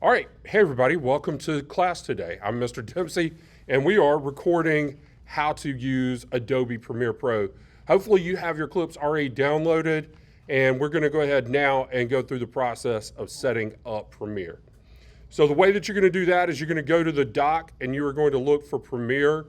All right, hey everybody, welcome to class today. I'm Mr. Dempsey, and we are recording how to use Adobe Premiere Pro. Hopefully you have your clips already downloaded, and we're gonna go ahead now and go through the process of setting up Premiere. So the way that you're gonna do that is you're gonna go to the dock and you are going to look for Premiere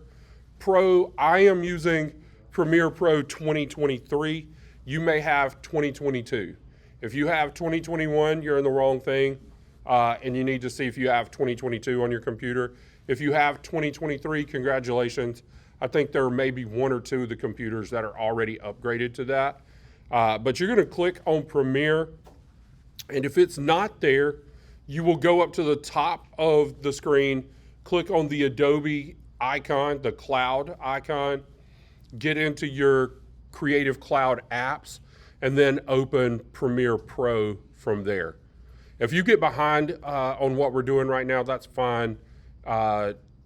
Pro. I am using Premiere Pro 2023. You may have 2022. If you have 2021, you're in the wrong thing. And you need to see if you have 2022 on your computer. If you have 2023, congratulations. I think there may be one or two of the computers that are already upgraded to that. But you're gonna click on Premiere, and if it's not there, you will go up to the top of the screen, click on the Adobe icon, the cloud icon, get into your Creative Cloud apps, and then open Premiere Pro from there. If you get behind on what we're doing right now, that's fine.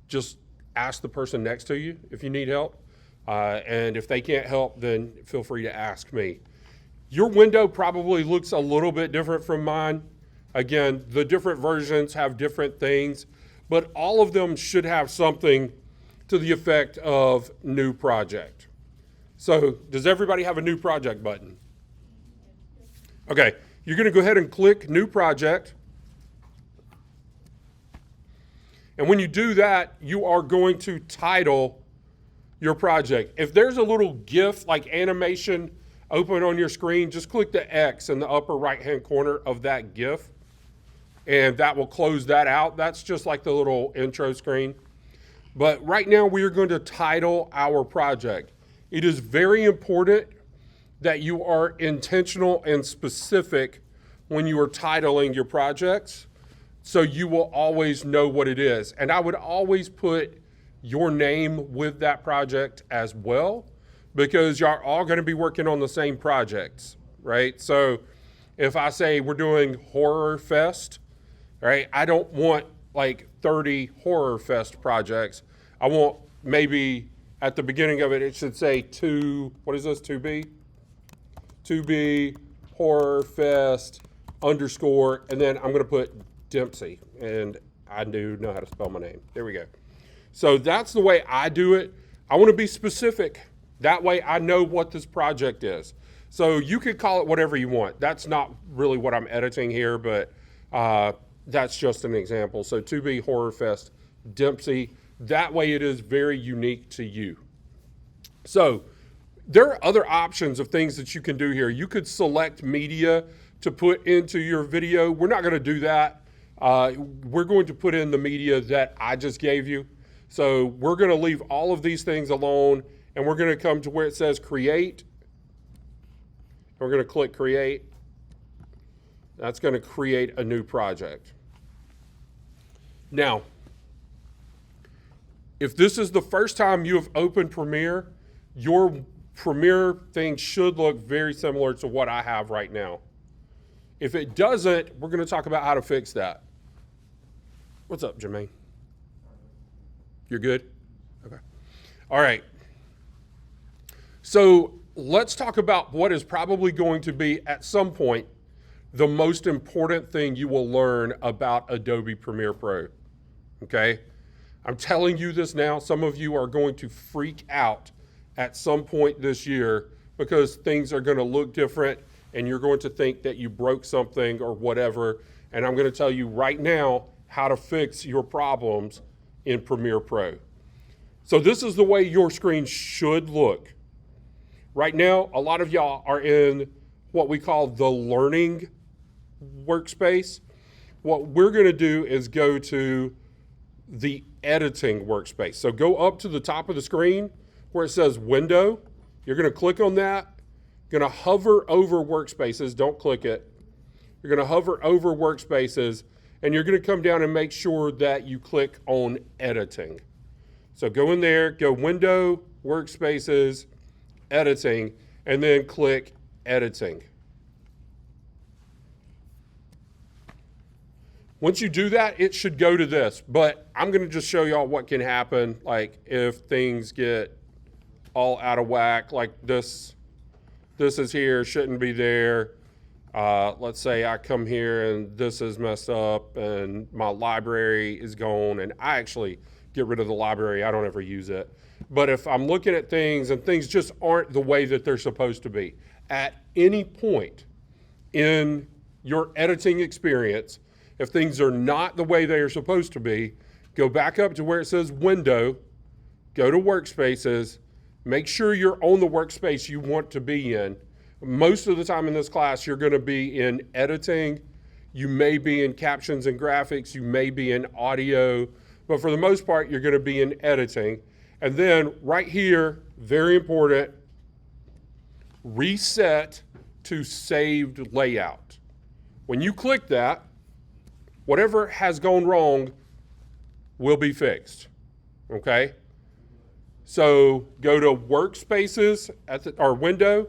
Just ask the person next to you if you need help. And if they can't help, then feel free to ask me. Your window probably looks a little bit different from mine. Again, the different versions have different things, but all of them should have something to the effect of new project. So does everybody have a new project button? Okay. You're going to go ahead and click New Project. And when you do that, you are going to title your project. If there's a little GIF like animation open on your screen, just click the X in the upper right-hand corner of that GIF, and that will close that out. That's just like the little intro screen. But right now, we are going to title our project. It is very important that you are intentional and specific when you are titling your projects, so you will always know what it is. And I would always put your name with that project as well, because y'all are all gonna be working on the same projects, right? So if I say we're doing Horror Fest, right? I don't want like 30 Horror Fest projects. I want maybe at the beginning of it, it should say what is this, 2B? 2B Horror Fest _ and then I'm gonna put Dempsey, and I do know how to spell my name. There we go. So that's the way I do it. I wanna be specific. That way I know what this project is. So you could call it whatever you want. That's not really what I'm editing here, but that's just an example. So 2B Horror Fest Dempsey. That way it is very unique to you. So there are other options of things that you can do here. You could select media to put into your video. We're not gonna do that. We're going to put in the media that I just gave you. So we're gonna leave all of these things alone, and we're gonna come to where it says create. We're gonna click create. That's gonna create a new project. Now, if this is the first time you have opened Premiere, your Premiere thing should look very similar to what I have right now. If it doesn't, we're gonna talk about how to fix that. What's up, Jermaine? You're good? Okay. All right. So let's talk about what is probably going to be, at some point, the most important thing you will learn about Adobe Premiere Pro, okay? I'm telling you this now, some of you are going to freak out at some point this year because things are gonna look different and you're going to think that you broke something or whatever. And I'm gonna tell you right now how to fix your problems in Premiere Pro. So this is the way your screen should look. Right now, a lot of y'all are in what we call the learning workspace. What we're gonna do is go to the editing workspace. So go up to the top of the screen where it says window. You're gonna click on that. You're gonna hover over workspaces, don't click it. You're gonna hover over workspaces, and you're gonna come down and make sure that you click on editing. So go in there, go window, workspaces, editing, and then click editing. Once you do that, it should go to this, but I'm gonna just show y'all what can happen, like if things get all out of whack, like this is here, shouldn't be there. Let's say I come here and this is messed up and my library is gone, and I actually get rid of the library. I don't ever use it. But if I'm looking at things and things just aren't the way that they're supposed to be, at any point in your editing experience, if things are not the way they are supposed to be, go back up to where it says Window, go to Workspaces, make sure you're on the workspace you want to be in. Most of the time in this class, you're going to be in editing, you may be in captions and graphics, you may be in audio, but for the most part, you're going to be in editing. And then right here, very important, reset to saved layout. When you click that, whatever has gone wrong will be fixed, okay? So go to Workspaces or Window,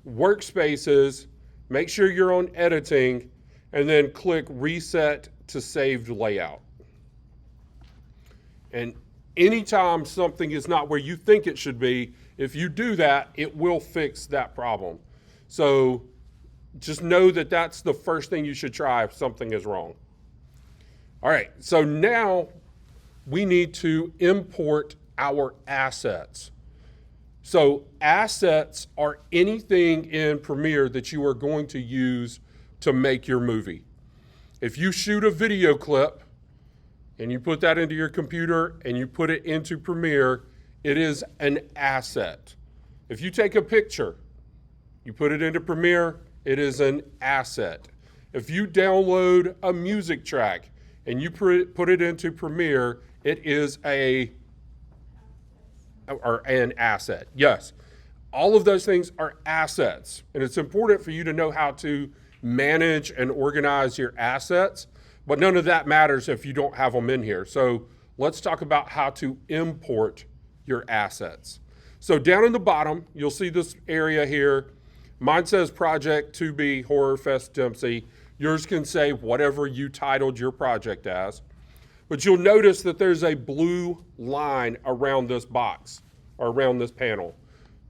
Workspaces, make sure you're on editing, and then click Reset to Saved Layout. And anytime something is not where you think it should be, if you do that, it will fix that problem. So just know that that's the first thing you should try if something is wrong. All right, so now we need to import our assets. So assets are anything in Premiere that you are going to use to make your movie. If you shoot a video clip and you put that into your computer and you put it into Premiere, it is an asset. If you take a picture, you put it into Premiere, it is an asset. If you download a music track and you put it into Premiere, it is an asset. Yes, all of those things are assets, and it's important for you to know how to manage and organize your assets, but none of that matters if you don't have them in here. So let's talk about how to import your assets. So down in the bottom, you'll see this area here. Mine says Project 2B Horror Fest Dempsey. Yours can say whatever you titled your project as. But you'll notice that there's a blue line around this box or around this panel.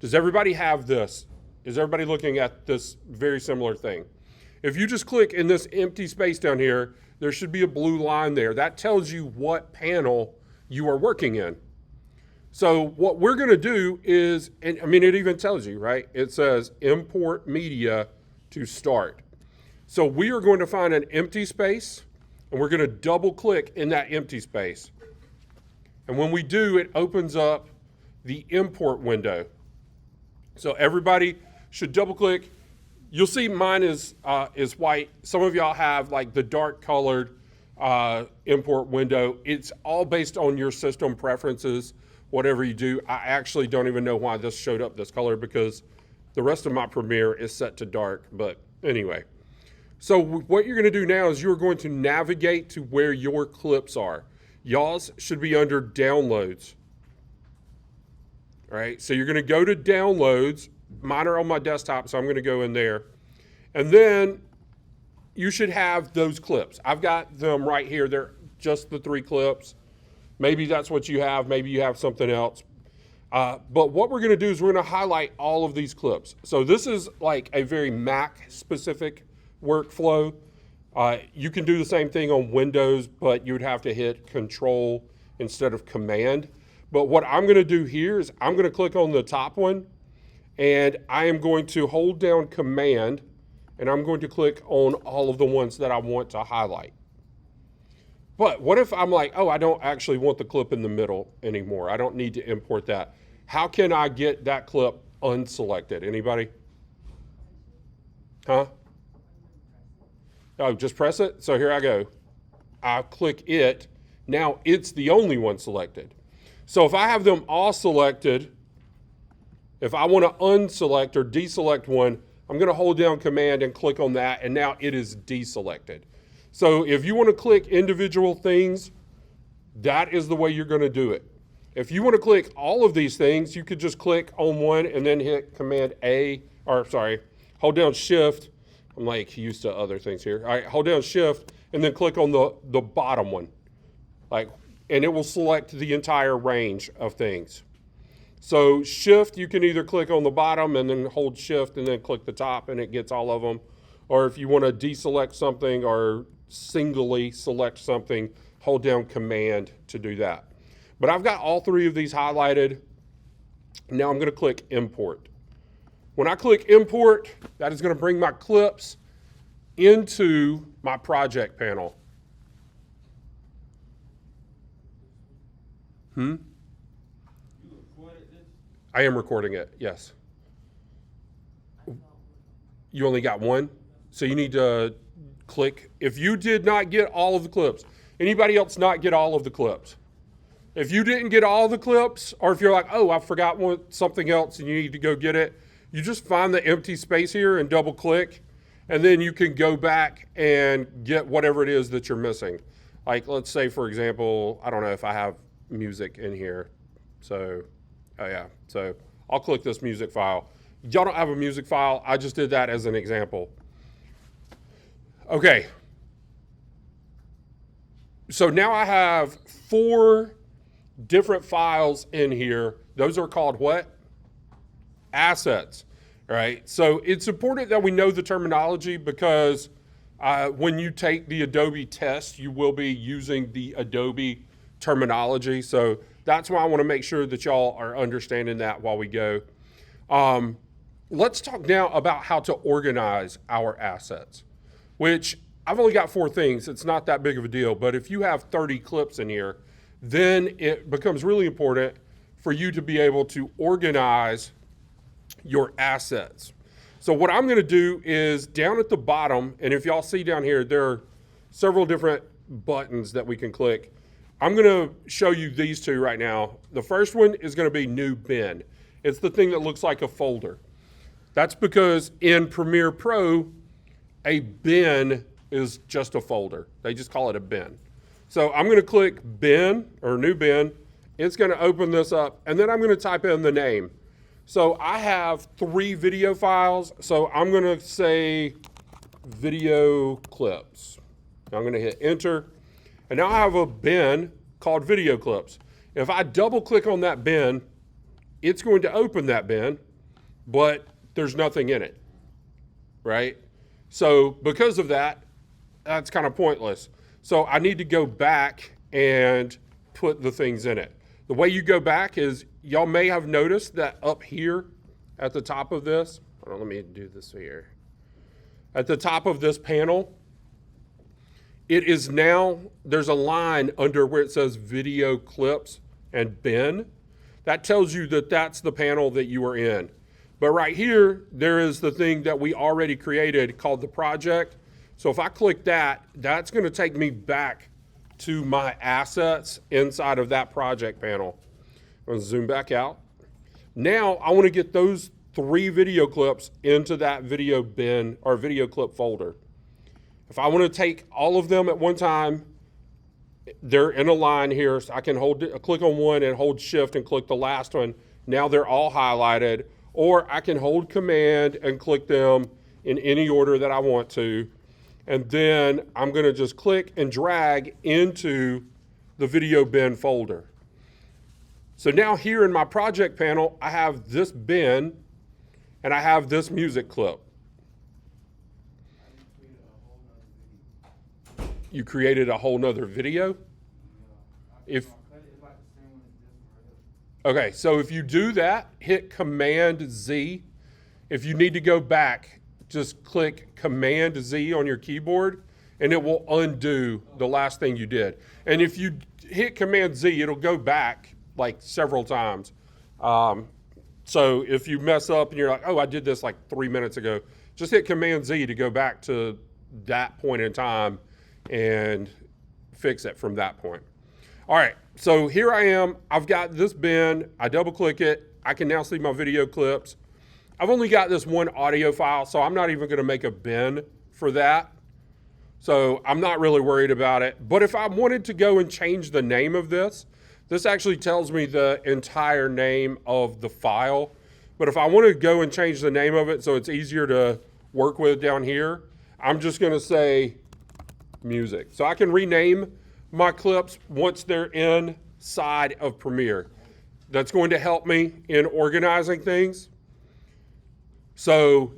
Does everybody have this? Is everybody looking at this very similar thing? If you just click in this empty space down here, there should be a blue line there. That tells you what panel you are working in. So what we're going to do is, and I mean, it even tells you, right? It says import media to start. So we are going to find an empty space, and we're going to double click in that empty space. And when we do, it opens up the import window. So everybody should double click. You'll see mine is white. Some of y'all have like the dark colored import window. It's all based on your system preferences, whatever you do. I actually don't even know why this showed up this color because the rest of my Premiere is set to dark, but anyway. So what you're going to do now is you're going to navigate to where your clips are. Y'all's should be under downloads. All right, so you're going to go to downloads. Mine are on my desktop, so I'm going to go in there. And then you should have those clips. I've got them right here. They're just the 3 clips. Maybe that's what you have. Maybe you have something else. But what we're going to do is we're going to highlight all of these clips. So this is like a very Mac-specific workflow. You can do the same thing on Windows, but you would have to hit Control instead of Command. But what I'm going to do here is I'm going to click on the top one, and I am going to hold down Command, and I'm going to click on all of the ones that I want to highlight. But what if I'm like, oh, I don't actually want the clip in the middle anymore. I don't need to import that. How can I get that clip unselected? Anybody? Huh? Oh, just press it? So here I go. I click it. Now it's the only one selected. So if I have them all selected, if I want to unselect or deselect one, I'm going to hold down Command and click on that, and now it is deselected. So if you want to click individual things, that is the way you're going to do it. If you want to click all of these things, you could just click on one and then hit hold down Shift. I'm like used to other things here. All right, hold down Shift and then click on the bottom one. And it will select the entire range of things. So Shift, you can either click on the bottom and then hold Shift and then click the top and it gets all of them. or if you want to deselect something or singly select something, hold down Command to do that. But I've got all three of these highlighted. Now I'm going to click Import. When I click Import, that is going to bring my clips into my project panel. I am recording it, yes. You only got one? So you need to click. If you did not get all of the clips, anybody else not get all of the clips? If you didn't get all the clips, or if you're like, oh, I forgot something else and you need to go get it, you just find the empty space here and double click, and then you can go back and get whatever it is that you're missing. Like, let's say, for example, I don't know if I have music in here. So, oh yeah, so I'll click this music file. Y'all don't have a music file. I just did that as an example. Okay. So now I have 4 different files in here. Those are called what? Assets, right? So it's important that we know the terminology because when you take the Adobe test, you will be using the Adobe terminology. So that's why I want to make sure that y'all are understanding that while we go. Let's talk now about how to organize our assets, which I've only got 4 things. It's not that big of a deal, but if you have 30 clips in here, then it becomes really important for you to be able to organize your assets. So what I'm going to do is down at the bottom, and if y'all see down here, there are several different buttons that we can click. I'm going to show you these 2 right now. The first one is going to be New Bin. It's the thing that looks like a folder. That's because in Premiere Pro, a bin is just a folder. They just call it a bin. So I'm going to click Bin or New Bin. It's going to open this up, and then I'm going to type in the name. So I have 3 video files. So I'm going to say video clips. I'm going to hit enter. And now I have a bin called video clips. If I double click on that bin, it's going to open that bin, but there's nothing in it, right? So because of that, that's kind of pointless. So I need to go back and put the things in it. The way you go back is, y'all may have noticed that up here at the top of this, hold on, let me do this here. At the top of this panel, it is now, there's a line under where it says video clips and bin. That tells you that that's the panel that you are in. But right here, there is the thing that we already created called the project. So if I click that, that's going to take me back to my assets inside of that project panel. I'm going to zoom back out. Now I want to get those 3 video clips into that video bin or video clip folder. If I want to take all of them at one time, they're in a line here. So I can click on one and hold shift and click the last one. Now they're all highlighted. Or I can hold command and click them in any order that I want to. And then I'm going to just click and drag into the video bin folder. So now here in my project panel, I have this bin and I have this music clip. You created a whole nother video? Okay, so if you do that, hit Command Z. If you need to go back, just click Command Z on your keyboard and it will undo the last thing you did. And if you hit Command Z, it'll go back like several times. So if you mess up and you're like, oh, I did this like 3 minutes ago, just hit Command Z to go back to that point in time and fix it from that point. All right, so here I am. I've got this bin. I double click it. I can now see my video clips. I've only got this one audio file, so I'm not even going to make a bin for that. So I'm not really worried about it. But if I wanted to go and change the name of this, this actually tells me the entire name of the file. But if I want to go and change the name of it so it's easier to work with down here, I'm just going to say music. So I can rename my clips once they're inside of Premiere. That's going to help me in organizing things. So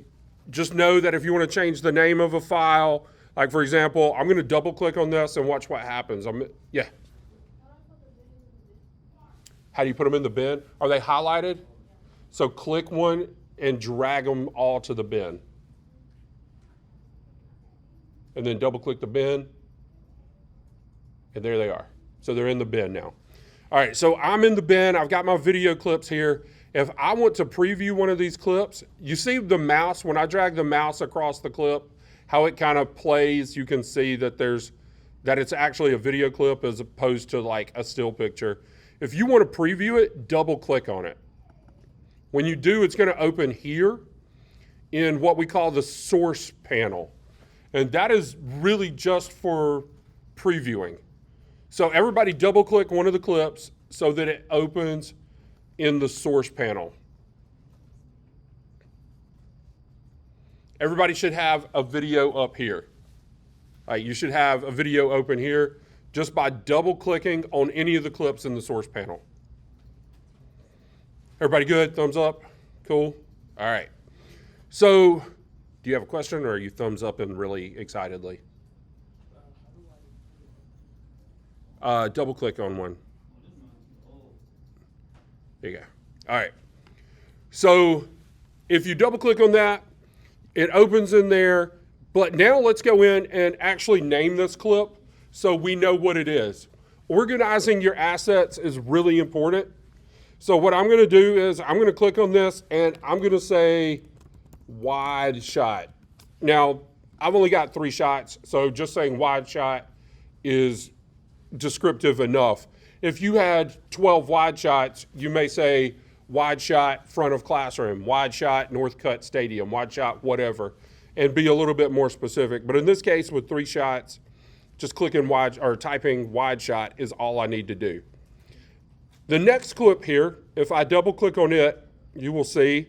just know that if you want to change the name of a file, like for example, I'm going to double click on this and watch what happens. Yeah. How do you put them in the bin? Are they highlighted? So click one and drag them all to the bin. And then double click the bin. And there they are. So they're in the bin now. All right, so I'm in the bin. I've got my video clips here. If I want to preview one of these clips, you see the mouse, when I drag the mouse across the clip, how it kind of plays, you can see that it's actually a video clip as opposed to like a still picture. If you want to preview it, double click on it. When you do, it's going to open here in what we call the source panel. And that is really just for previewing. So everybody double click one of the clips so that it opens in the source panel. Everybody should have a video up here. All right, you should have a video open here just by double clicking on any of the clips in the source panel. Everybody good? Thumbs up? Cool? All right. So do you have a question, or are you thumbs up and really excitedly? Double click on one. There you go. All right. So if you double click on that, it opens in there. But now let's go in and actually name this clip so we know what it is. Organizing your assets is really important. So what I'm going to do is I'm going to click on this and I'm going to say wide shot. Now, I've only got 3 shots, so just saying wide shot is descriptive enough. If you had 12 wide shots, you may say wide shot front of classroom, wide shot Northcutt Stadium, wide shot whatever, and be a little bit more specific. But in this case, with 3 shots, just clicking wide or typing wide shot is all I need to do. The next clip here, if I double click on it, you will see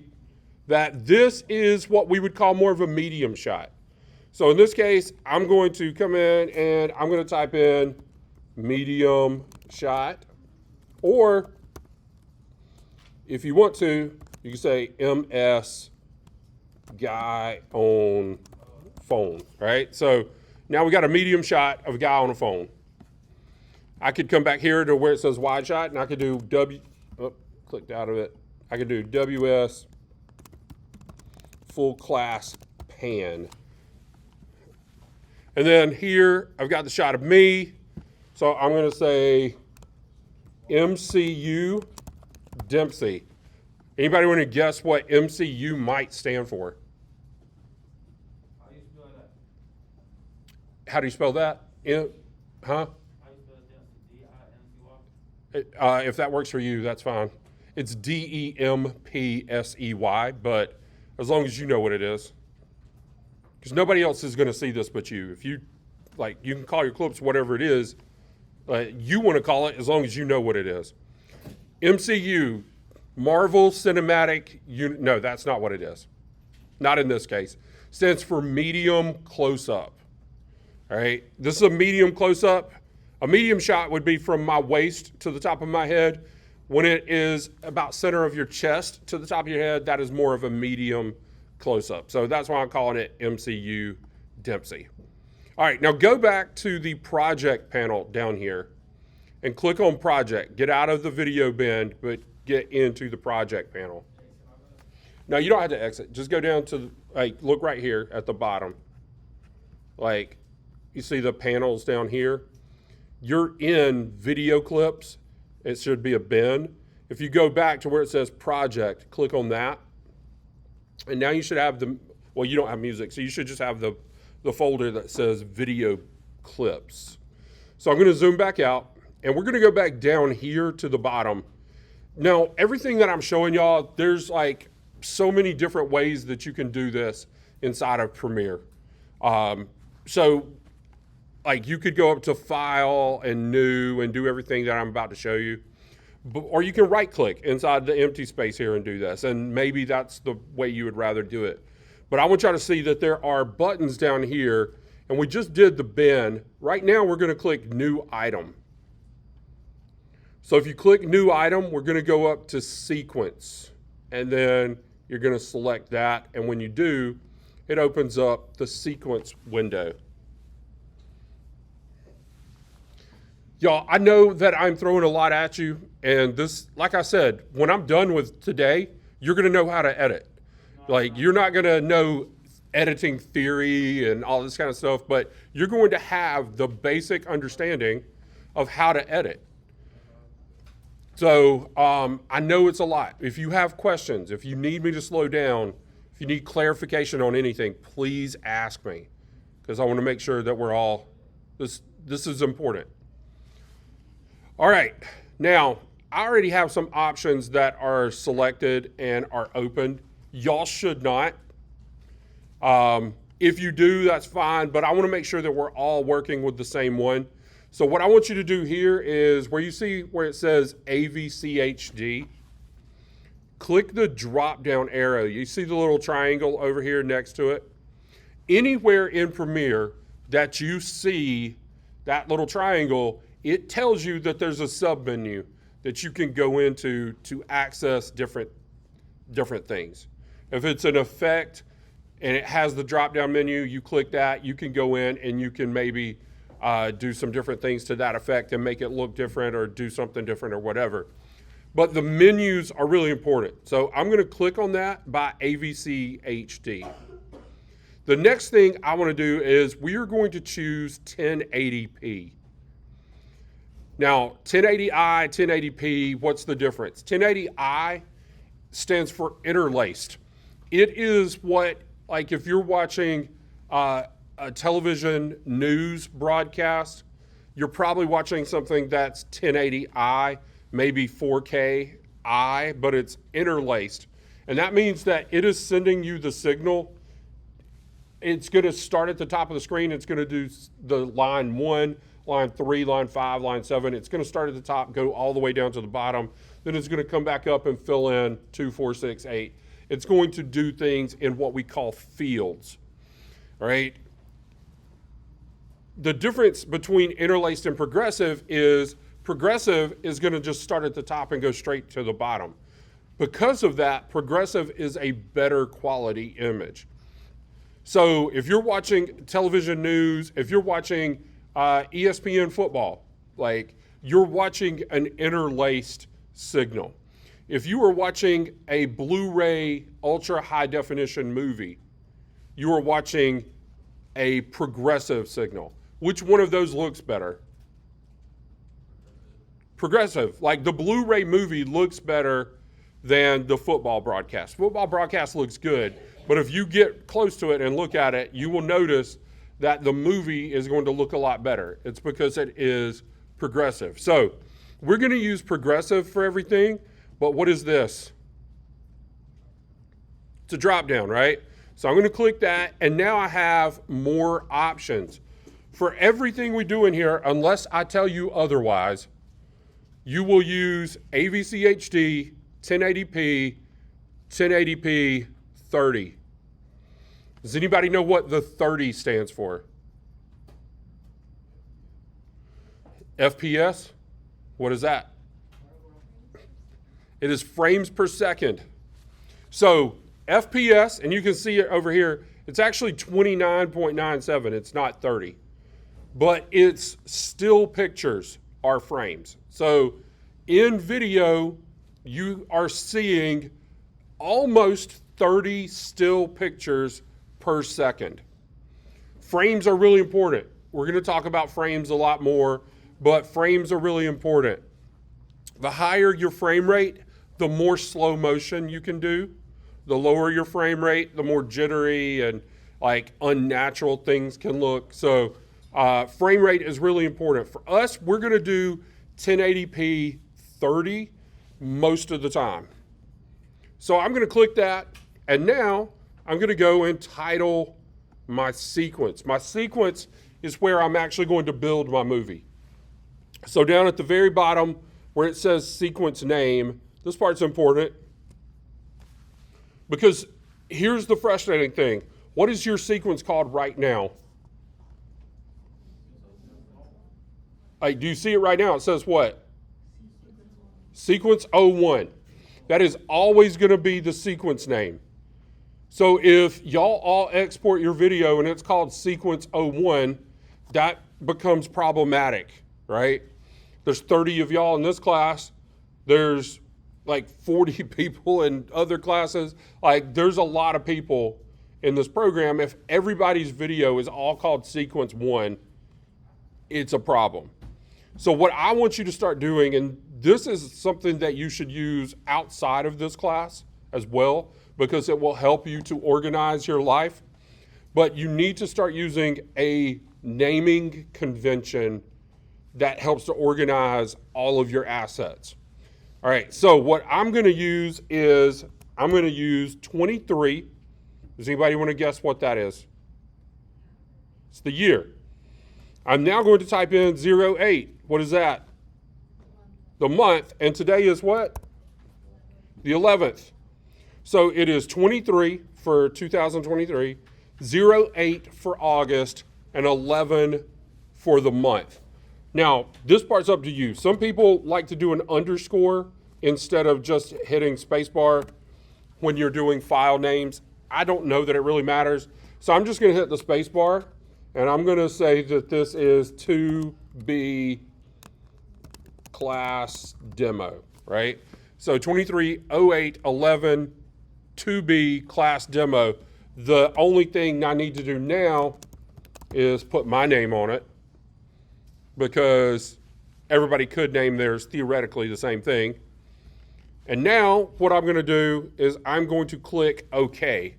that this is what we would call more of a medium shot. So in this case, I'm going to come in and I'm going to type in medium shot, or if you want to, you can say MS guy on phone, right? So now we got a medium shot of a guy on a phone. I could come back here to where it says wide shot, and I could do clicked out of it. I could do WS full class pan. And then here, I've got the shot of me. So I'm going to say MCU Dempsey. Anybody want to guess what MCU might stand for? How do you spell that? Huh? If that works for you, that's fine. It's DEMPSEY, but as long as you know what it is. Because nobody else is going to see this but you. If you, like, you can call your clips whatever it is you want to call it, as long as you know what it is. MCU, Marvel Cinematic Unit. No, that's not what it is. Not in this case. Stands for medium close-up. All right, this is a medium close-up. A medium shot would be from my waist to the top of my head. When it is about center of your chest to the top of your head, that is more of a medium close-up. So that's why I'm calling it MCU Dempsey. All right, now go back to the project panel down here and click on project. Get out of the video bin, but get into the project panel. Now you don't have to exit. Just go down to, look right here at the bottom. Like, you see the panels down here? You're in video clips. It should be a bin. If you go back to where it says project, click on that. And now you should have well, you don't have music, so you should just have the folder that says video clips. So I'm going to zoom back out, and we're going to go back down here to the bottom. Now, everything that I'm showing y'all, there's like so many different ways that you can do this inside of Premiere. So like you could go up to File and New and do everything that I'm about to show you. Or you can right click inside the empty space here and do this. And maybe that's the way you would rather do it. But I want y'all to see that there are buttons down here, and we just did the bin. Right now we're going to click New Item. So if you click New Item, we're going to go up to Sequence. And then you're going to select that. And when you do, it opens up the sequence window. Y'all, I know that I'm throwing a lot at you, and this, like I said, when I'm done with today, you're going to know how to edit. Like, you're not going to know editing theory and all this kind of stuff, but you're going to have the basic understanding of how to edit. So I know it's a lot. If you have questions, if you need me to slow down, if you need clarification on anything, please ask me, because I want to make sure that we're all, this is important. All right, now I already have some options that are selected and are opened. Y'all should not. If you do, that's fine, but I want to make sure that we're all working with the same one. So what I want you to do here is where you see where it says AVCHD, click the drop down arrow. You see the little triangle over here next to it? Anywhere in Premiere that you see that little triangle, it tells you that there's a sub-menu that you can go into to access different things. If it's an effect and it has the drop-down menu, you click that, you can go in and you can maybe do some different things to that effect and make it look different or do something different or whatever. But the menus are really important. So I'm gonna click on that by AVC HD. The next thing I wanna do is we are going to choose 1080p. Now, 1080i, 1080p, what's the difference? 1080i stands for interlaced. It is what, like if you're watching a television news broadcast, you're probably watching something that's 1080i, maybe 4K-I, but it's interlaced. And that means that it is sending you the signal. It's gonna start at the top of the screen. It's gonna do the line 1, line 3, line 5, line 7. It's gonna start at the top, go all the way down to the bottom. Then it's gonna come back up and fill in 2, 4, 6, 8. It's going to do things in what we call fields, all right? The difference between interlaced and progressive is gonna just start at the top and go straight to the bottom. Because of that, progressive is a better quality image. So if you're watching television news, if you're watching ESPN football, like you're watching an interlaced signal. If you are watching a Blu-ray ultra high definition movie, you are watching a progressive signal. Which one of those looks better? Progressive. Like the Blu-ray movie looks better than the football broadcast. Football broadcast looks good, but if you get close to it and look at it, you will notice that the movie is going to look a lot better. It's because it is progressive. So we're going to use progressive for everything, but what is this? It's a drop down, right? So I'm going to click that, and now I have more options. For everything we do in here, unless I tell you otherwise, you will use AVC HD, 1080p, 1080p, 30. Does anybody know what the 30 stands for? FPS? What is that? It is frames per second. So FPS, and you can see it over here, it's actually 29.97, it's not 30. But it's still pictures are frames. So in video, you are seeing almost 30 still pictures per second. Frames are really important. We're going to talk about frames a lot more, but frames are really important. The higher your frame rate, the more slow motion you can do. The lower your frame rate, the more jittery and like unnatural things can look. So frame rate is really important. For us, we're going to do 1080p 30 most of the time. So I'm going to click that, and now I'm going to go and title my sequence. My sequence is where I'm actually going to build my movie. So down at the very bottom where it says sequence name, this part's important because here's the frustrating thing. What is your sequence called right now? Do you see it right now? It says what? Sequence 01. That is always going to be the sequence name. So if y'all all export your video and it's called Sequence 01, that becomes problematic, right? There's 30 of y'all in this class. There's like 40 people in other classes. Like there's a lot of people in this program. If everybody's video is all called Sequence 1, it's a problem. So what I want you to start doing, and this is something that you should use outside of this class as well, because it will help you to organize your life, but you need to start using a naming convention that helps to organize all of your assets. All right, so what I'm gonna use is, I'm gonna use 23. Does anybody wanna guess what that is? It's the year. I'm now going to type in 08. What is that? The month, and today is what? The 11th. So it is 23 for 2023, 08 for August, and 11 for the month. Now, this part's up to you. Some people like to do an underscore instead of just hitting spacebar when you're doing file names. I don't know that it really matters. So I'm just gonna hit the spacebar, and I'm gonna say that this is 2B class demo, right? So 23, 08, 11, 2B class demo. The only thing I need to do now is put my name on it, because everybody could name theirs theoretically the same thing. And now what I'm gonna do is I'm going to click OK.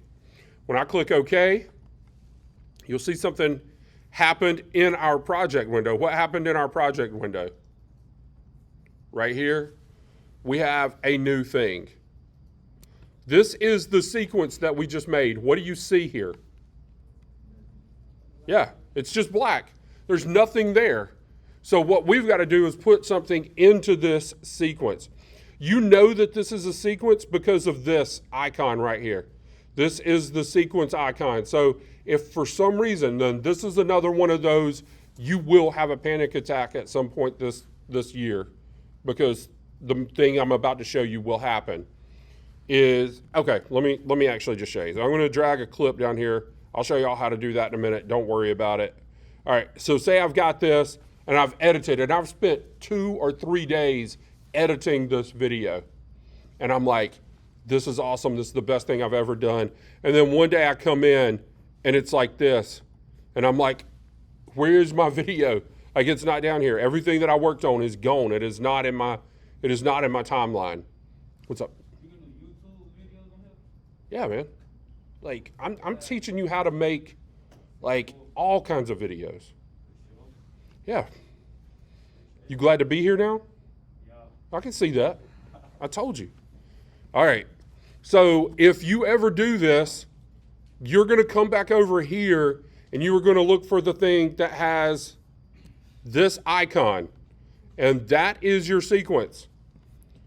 When I click OK, you'll see something happened in our project window. What happened in our project window? Right here, we have a new thing. This is the sequence that we just made. What do you see here? Yeah, it's just black. There's nothing there. So what we've got to do is put something into this sequence. You know that this is a sequence because of this icon right here. This is the sequence icon. So if for some reason, then this is another one of those, you will have a panic attack at some point this year, because the thing I'm about to show you will happen. Is, okay, let me actually just show you. So I'm gonna drag a clip down here. I'll show you all how to do that in a minute. Don't worry about it. All right, so say I've got this and I've edited and I've spent 2 or 3 days editing this video. And I'm like, this is awesome. This is the best thing I've ever done. And then one day I come in and it's like this. And I'm like, where's my video? Like, it's not down here. Everything that I worked on is gone. It is not in my timeline. What's up? Yeah, man. Like, I'm teaching you how to make, like, all kinds of videos. Yeah. You glad to be here now? Yeah. I can see that. I told you. All right. So if you ever do this, you're going to come back over here and you are going to look for the thing that has this icon. And that is your sequence.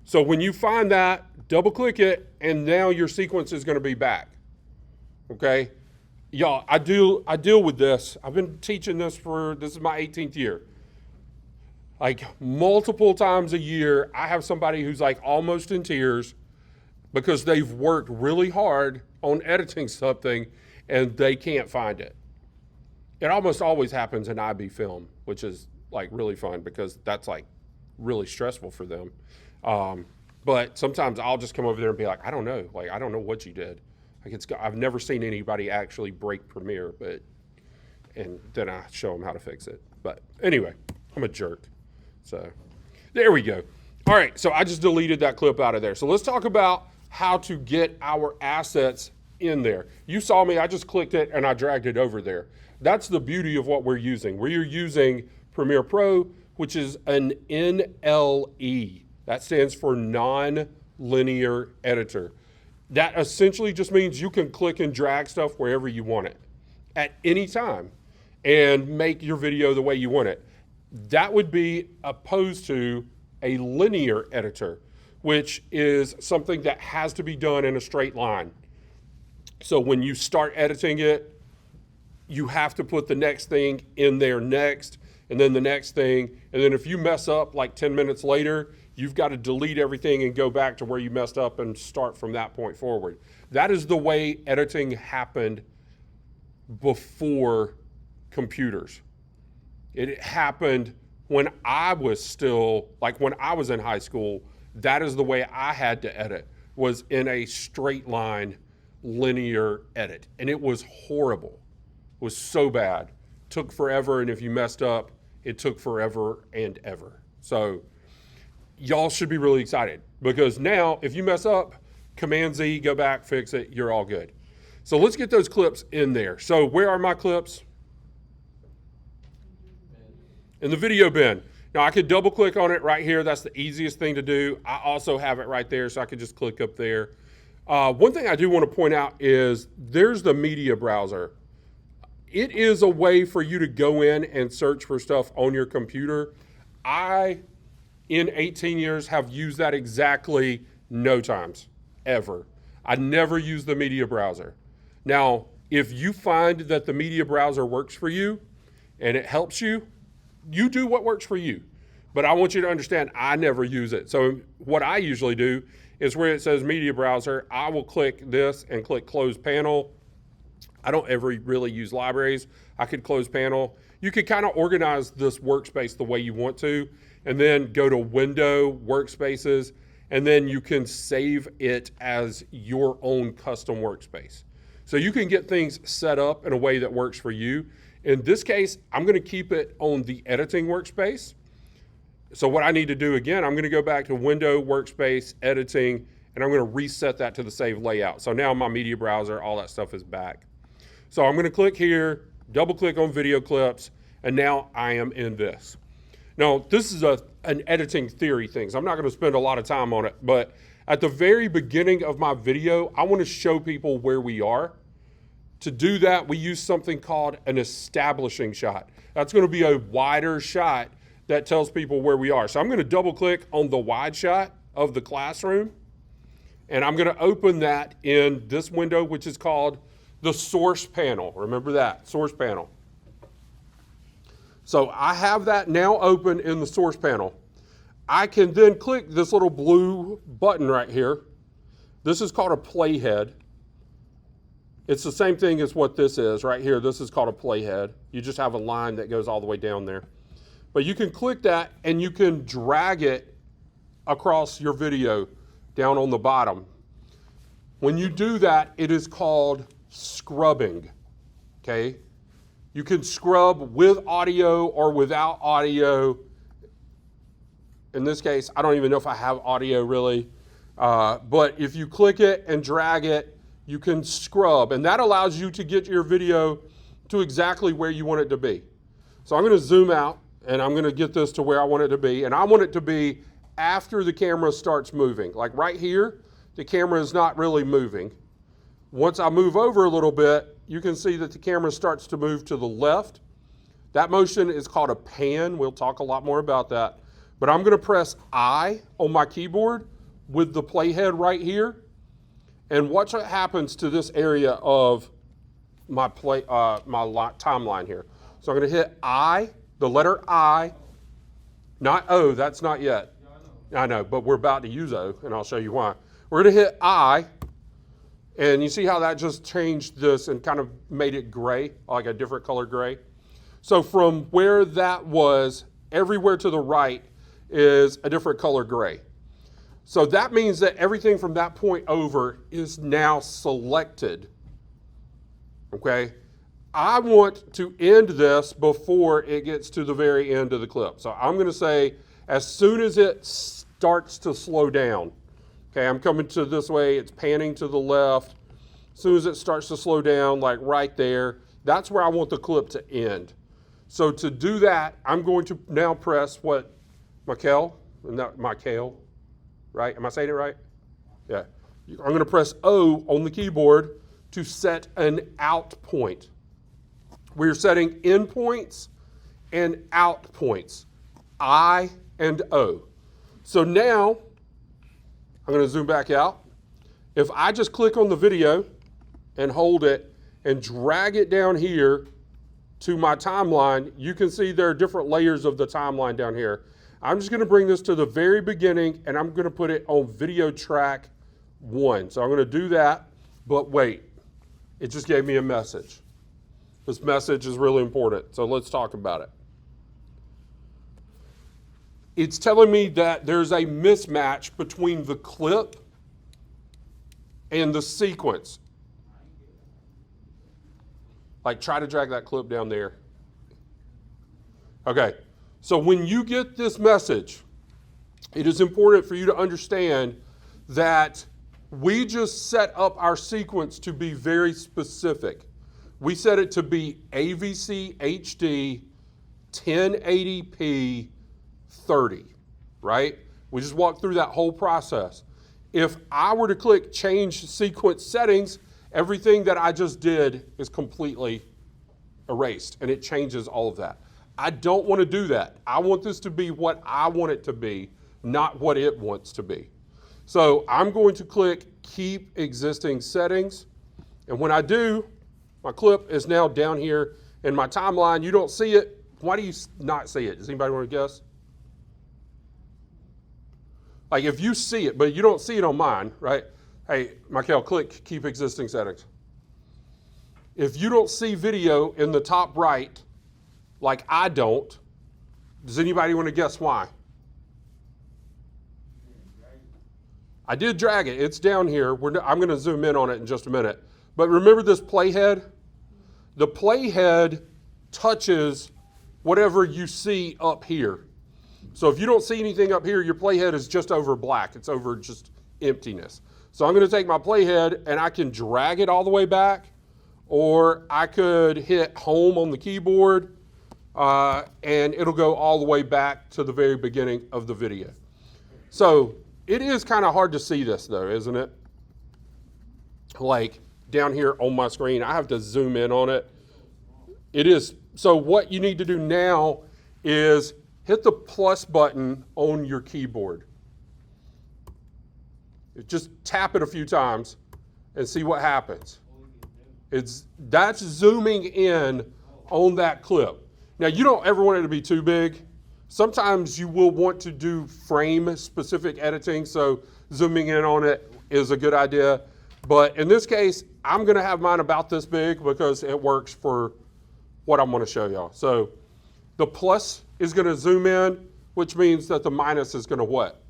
So when you find that, double click it, and now your sequence is going to be back. Okay? Y'all, I deal with this. I've been teaching this this is my 18th year. Like, multiple times a year, I have somebody who's like almost in tears because they've worked really hard on editing something and they can't find it. It almost always happens in IB Film, which is like really fun because that's like really stressful for them. But sometimes I'll just come over there and be like, I don't know. Like, I don't know what you did. Like, I've never seen anybody actually break Premiere, and then I show them how to fix it. But anyway, I'm a jerk. So there we go. All right, so I just deleted that clip out of there. So let's talk about how to get our assets in there. You saw me, I just clicked it and I dragged it over there. That's the beauty of what we're using. We're using Premiere Pro, which is an NLE. That stands for non-linear editor. That essentially just means you can click and drag stuff wherever you want it at any time and make your video the way you want it. That would be opposed to a linear editor, which is something that has to be done in a straight line. So when you start editing it, you have to put the next thing in there next, and then the next thing, and then if you mess up like 10 minutes later, you've got to delete everything and go back to where you messed up and start from that point forward. That is the way editing happened before computers. It happened when I was still, like when I was in high school, that is the way I had to edit, was in a straight line, linear edit. And it was horrible. It was so bad. Took forever, and if you messed up, it took forever and ever. So y'all should be really excited, because now if you mess up, Command Z, go back, fix it, you're all good. So let's get those clips in there. So where are my clips? In the video bin. Now I could double click on it right here. That's the easiest thing to do. I also have it right there, so I could just click up there. One thing I do want to point out is there's the media browser. It is a way for you to go in and search for stuff on your computer. I, in 18 years, have used that exactly no times, ever. I never use the media browser. Now, if you find that the media browser works for you and it helps you, you do what works for you. But I want you to understand, I never use it. So what I usually do is where it says media browser, I will click this and click close panel. I don't ever really use libraries. I could close panel. You could kind of organize this workspace the way you want to, and then go to Window, Workspaces, and then you can save it as your own custom workspace. So you can get things set up in a way that works for you. In this case, I'm going to keep it on the editing workspace. So what I need to do again, I'm going to go back to Window, Workspace, Editing, and I'm going to reset that to the save layout. So now my media browser, all that stuff is back. So I'm going to click here, double click on video clips, and now I am in this. Now, this is an editing theory thing, so I'm not going to spend a lot of time on it, but at the very beginning of my video, I want to show people where we are. To do that, we use something called an establishing shot. That's going to be a wider shot that tells people where we are. So I'm going to double click on the wide shot of the classroom, and I'm going to open that in this window, which is called the source panel. Remember that, source panel. So I have that now open in the source panel. I can then click this little blue button right here. This is called a playhead. It's the same thing as what this is right here. This is called a playhead. You just have a line that goes all the way down there. But you can click that and you can drag it across your video down on the bottom. When you do that, it is called scrubbing, okay? You can scrub with audio or without audio. In this case, I don't even know if I have audio really, but if you click it and drag it, you can scrub, and that allows you to get your video to exactly where you want it to be. So I'm going to zoom out, and I'm going to get this to where I want it to be, and I want it to be after the camera starts moving. Like right here, the camera is not really moving. Once I move over a little bit, you can see that the camera starts to move to the left. That motion is called a pan. We'll talk a lot more about that. But I'm going to press I on my keyboard with the playhead right here, and watch what happens to this area of my timeline here. So I'm going to hit I, the letter I, not O. That's not yet. I know, but we're about to use O, and I'll show you why. We're going to hit I, and you see how that just changed this and kind of made it gray, like a different color gray. So from where that was, everywhere to the right is a different color gray. So that means that everything from that point over is now selected, okay? I want to end this before it gets to the very end of the clip. So I'm going to say as soon as it starts to slow down, okay, I'm coming to this way, it's panning to the left. As soon as it starts to slow down, like right there, that's where I want the clip to end. So to do that, I'm going to now press what, Michael, right? Am I saying it right? Yeah. I'm going to press O on the keyboard to set an out point. We're setting in points and out points, I and O. So now, I'm going to zoom back out. If I just click on the video and hold it and drag it down here to my timeline, you can see there are different layers of the timeline down here. I'm just gonna bring this to the very beginning and I'm gonna put it on video track 1. So I'm gonna do that, but wait, it just gave me a message. This message is really important, so let's talk about it. It's telling me that there's a mismatch between the clip and the sequence. Like, try to drag that clip down there. Okay, so when you get this message, it is important for you to understand that we just set up our sequence to be very specific. We set it to be AVC HD 1080p 30, right? We just walked through that whole process. If I were to click change sequence settings, everything that I just did is completely erased and it changes all of that. I don't want to do that. I want this to be what I want it to be, not what it wants to be. So I'm going to click keep existing settings. And when I do, my clip is now down here in my timeline. You don't see it. Why do you not see it? Does anybody want to guess? Like if you see it, but you don't see it on mine, right? Hey, Michael, click keep existing settings. If you don't see video in the top right, like I don't, does anybody want to guess why? I did drag it. It's down here. I'm going to zoom in on it in just a minute. But remember this playhead? The playhead touches whatever you see up here. So if you don't see anything up here, your playhead is just over black. It's over just emptiness. So I'm going to take my playhead and I can drag it all the way back, or I could hit home on the keyboard and it'll go all the way back to the very beginning of the video. So it is kind of hard to see this though, isn't it? Like down here on my screen, I have to zoom in on it. It is. So what you need to do now is hit the plus button on your keyboard. Just tap it a few times and see what happens. That's zooming in on that clip. Now you don't ever want it to be too big. Sometimes you will want to do frame specific editing, so zooming in on it is a good idea. But in this case, I'm gonna have mine about this big because it works for what I'm gonna show y'all. So the plus is gonna zoom in, which means that the minus is gonna what?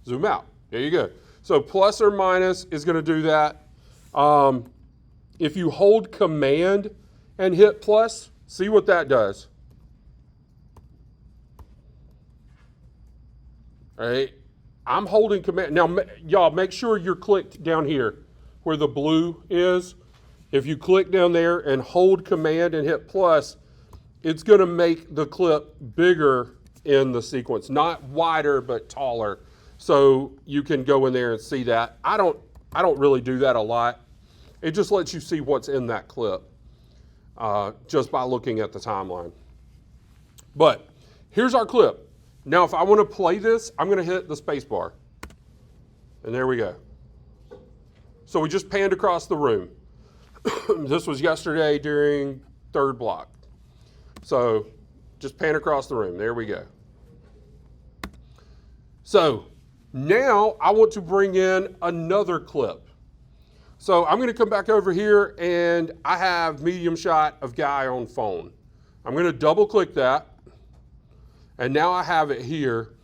Zoom out. There you go. So plus or minus is gonna do that. If you hold command and hit plus, see what that does. All right, I'm holding command. Now, y'all, make sure you're clicked down here where the blue is. If you click down there and hold command and hit plus, it's gonna make the clip bigger in the sequence, not wider, but taller. So you can go in there and see that. I don't really do that a lot. It just lets you see what's in that clip just by looking at the timeline. But here's our clip. Now, if I want to play this, I'm going to hit the space bar. And there we go. So we just panned across the room. This was yesterday during third block. So just pan across the room. There we go. So now I want to bring in another clip. So I'm going to come back over here and I have medium shot of guy on phone. I'm going to double click that. And now I have it here.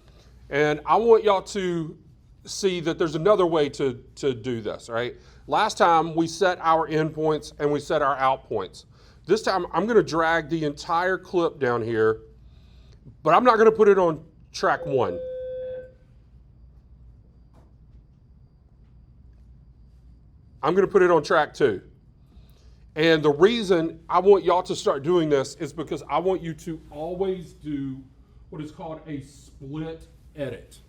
And I want y'all to see that there's another way to do this, right? Last time we set our endpoints and we set our out points. This time I'm going to drag the entire clip down here, but I'm not going to put it on track 1. I'm going to put it on track 2. And the reason I want y'all to start doing this is because I want you to always do what is called a split edit.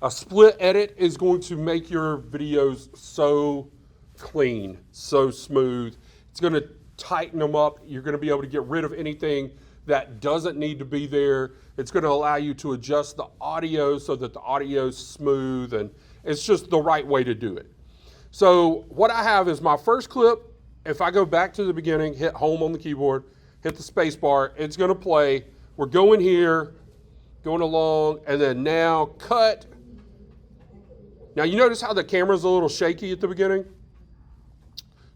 A split edit is going to make your videos so clean, so smooth. It's going to tighten them up. You're going to be able to get rid of anything that doesn't need to be there. It's going to allow you to adjust the audio so that the audio is smooth, and it's just the right way to do it. So what I have is my first clip. If I go back to the beginning, hit home on the keyboard, hit the space bar, it's going to play. We're going here. going along, and then now cut. Now you notice how the camera's a little shaky at the beginning?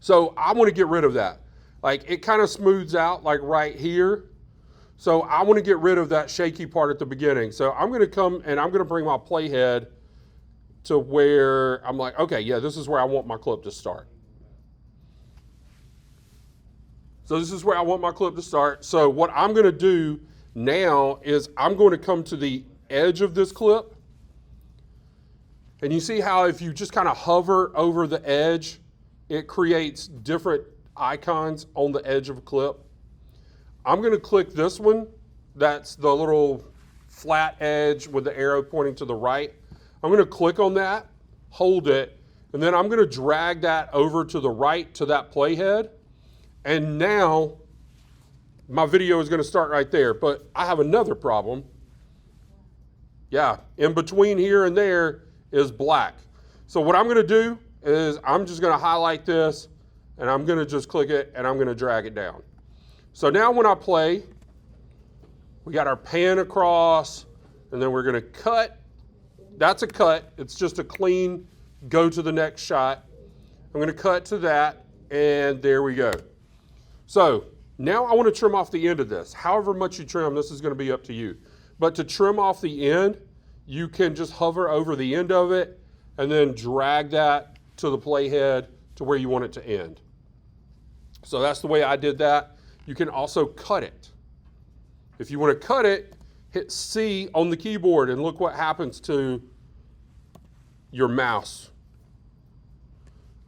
So I want to get rid of that. Like it kind of smooths out like right here. So I want to get rid of that shaky part at the beginning. So I'm going to come and I'm going to bring my playhead to where I'm like, okay, yeah, this is where I want my clip to start. So this is where I want my clip to start. So what I'm going to do now is I'm going to come to the edge of this clip. And you see how if you just kind of hover over the edge, it creates different icons on the edge of a clip. I'm going to click this one. That's the little flat edge with the arrow pointing to the right. I'm going to click on that, hold it, and then I'm going to drag that over to the right to that playhead. And now my video is going to start right there. But I have another problem. Yeah, in between here and there is black. So what I'm going to do is I'm just going to highlight this, and I'm going to just click it, and I'm going to drag it down. So now when I play, we got our pan across, and then we're going to cut. That's a cut. It's just a clean go to the next shot. I'm going to cut to that, and there we go. So now I want to trim off the end of this. However much you trim, this is going to be up to you. But to trim off the end, you can just hover over the end of it and then drag that to the playhead to where you want it to end. So that's the way I did that. You can also cut it. If you want to cut it, hit C on the keyboard and look what happens to your mouse.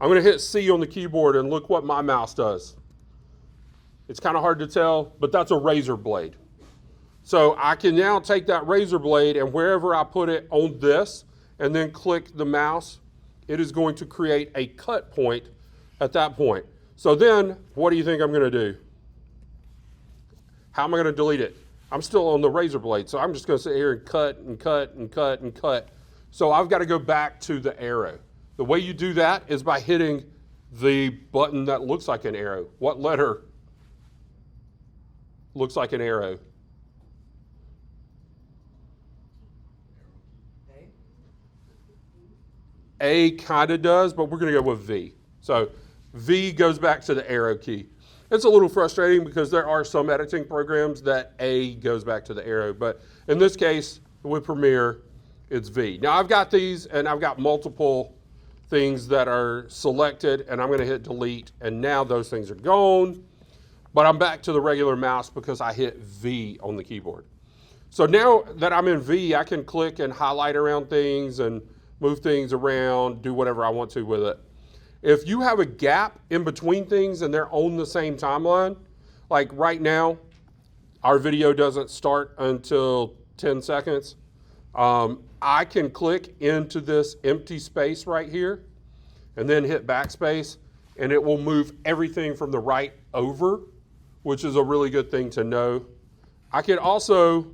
I'm going to hit C on the keyboard and look what my mouse does. It's kind of hard to tell, but that's a razor blade. So I can now take that razor blade and wherever I put it on this and then click the mouse, it is going to create a cut point at that point. So then, what do you think I'm going to do? How am I going to delete it? I'm still on the razor blade, so I'm just going to sit here and cut and cut and cut and cut. So I've got to go back to the arrow. The way you do that is by hitting the button that looks like an arrow. What letter looks like an arrow? A kind of does, but we're going to go with V. So V goes back to the arrow key. It's a little frustrating because there are some editing programs that A goes back to the arrow, but in this case, with Premiere, it's V. Now I've got these and I've got multiple things that are selected and I'm going to hit delete and now those things are gone, but I'm back to the regular mouse because I hit V on the keyboard. So now that I'm in V, I can click and highlight around things and move things around, do whatever I want to with it. If you have a gap in between things and they're on the same timeline, like right now, our video doesn't start until 10 seconds. I can click into this empty space right here and then hit backspace and it will move everything from the right over, which is a really good thing to know. I could also,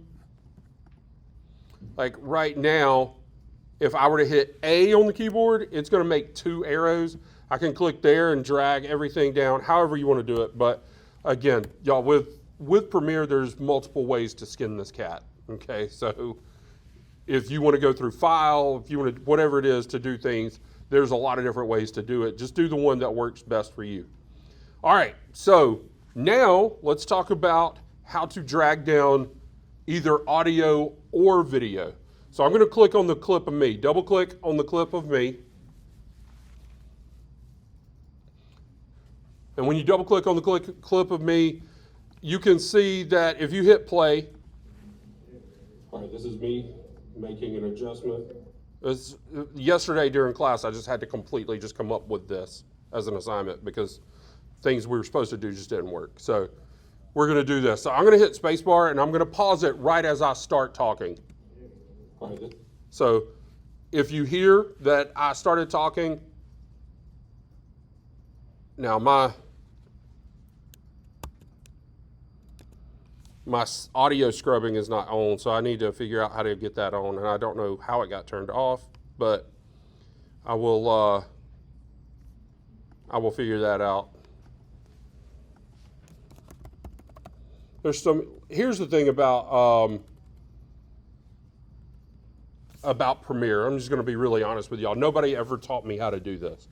like right now, if I were to hit A on the keyboard, it's going to make 2 arrows. I can click there and drag everything down, however you want to do it. But again, y'all, with Premiere, there's multiple ways to skin this cat. Okay, so if you want to go through File, if you want to, whatever it is to do things, there's a lot of different ways to do it. Just do the one that works best for you. All right, so now let's talk about how to drag down either audio or video. So I'm going to click on the clip of me. Double click on the clip of me. And when you double click on the clip of me, you can see that if you hit play, all right, this is me making an adjustment. Yesterday during class, I just had to completely just come up with this as an assignment because things we were supposed to do just didn't work. So we're going to do this. So I'm going to hit spacebar and I'm going to pause it right as I start talking. So if you hear that I started talking, now my audio scrubbing is not on, so I need to figure out how to get that on, and I don't know how it got turned off, but I will figure that out. Here's the thing about about Premiere. I'm just going to be really honest with y'all. Nobody ever taught me how to do this.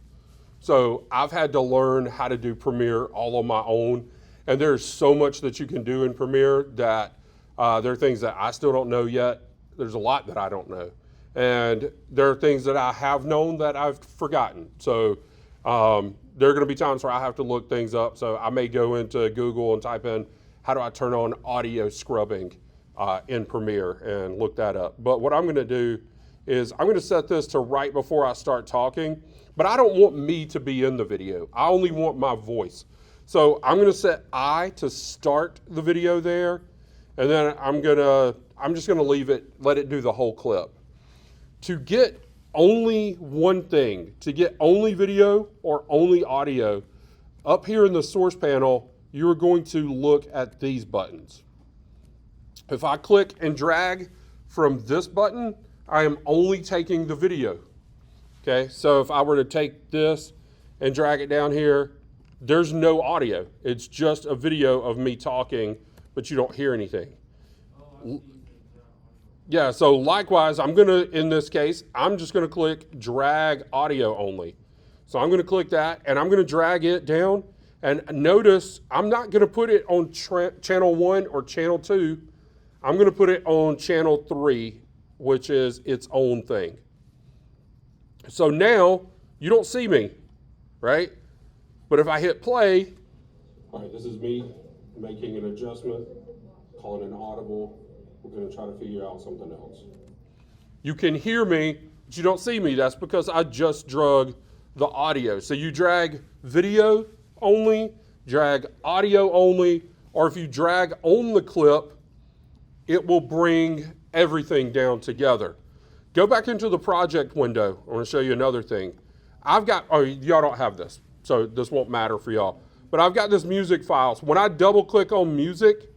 So I've had to learn how to do Premiere all on my own. And there's so much that you can do in Premiere that there are things that I still don't know yet. There's a lot that I don't know. And there are things that I have known that I've forgotten. So there are going to be times where I have to look things up. So I may go into Google and type in, how do I turn on audio scrubbing in Premiere, and look that up. But what I'm going to do is I'm going to set this to right before I start talking, but I don't want me to be in the video. I only want my voice. So I'm going to set I to start the video there, and then I'm just going to leave it, let it do the whole clip. To get only one thing, to get only video or only audio, up here in the source panel, you are going to look at these buttons. If I click and drag from this button, I am only taking the video. Okay, so if I were to take this and drag it down here, there's no audio. It's just a video of me talking, but you don't hear anything. Yeah, so likewise, in this case, I'm just gonna click drag audio only. So I'm gonna click that, and I'm gonna drag it down. And notice, I'm not gonna put it on channel 1 or channel 2. I'm gonna put it on channel 3, which is its own thing. So now, you don't see me, right? But if I hit play, all right, this is me making an adjustment, calling an audible. We're gonna try to figure out something else. You can hear me, but you don't see me. That's because I just drug the audio. So you drag video only, drag audio only, or if you drag on the clip, it will bring everything down together. Go back into the project window. I want to show you another thing. Y'all don't have this, so this won't matter for y'all. But I've got this music files. When I double click on music,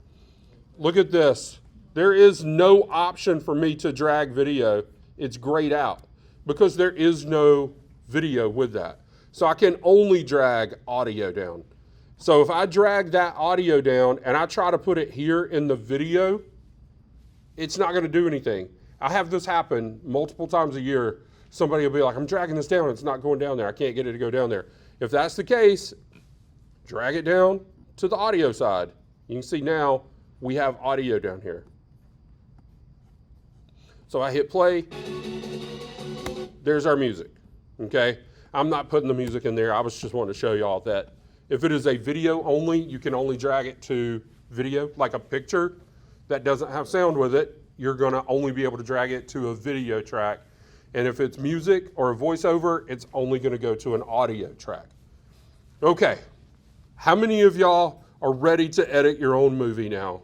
look at this. There is no option for me to drag video. It's grayed out because there is no video with that. So I can only drag audio down. So if I drag that audio down and I try to put it here in the video, it's not gonna do anything. I have this happen multiple times a year. Somebody will be like, I'm dragging this down, it's not going down there. I can't get it to go down there. If that's the case, drag it down to the audio side. You can see now we have audio down here. So I hit play, there's our music, okay? I'm not putting the music in there. I was just wanting to show y'all that if it is a video only, you can only drag it to video, like a picture that doesn't have sound with it, you're gonna only be able to drag it to a video track. And if it's music or a voiceover, it's only gonna go to an audio track. Okay, how many of y'all are ready to edit your own movie now?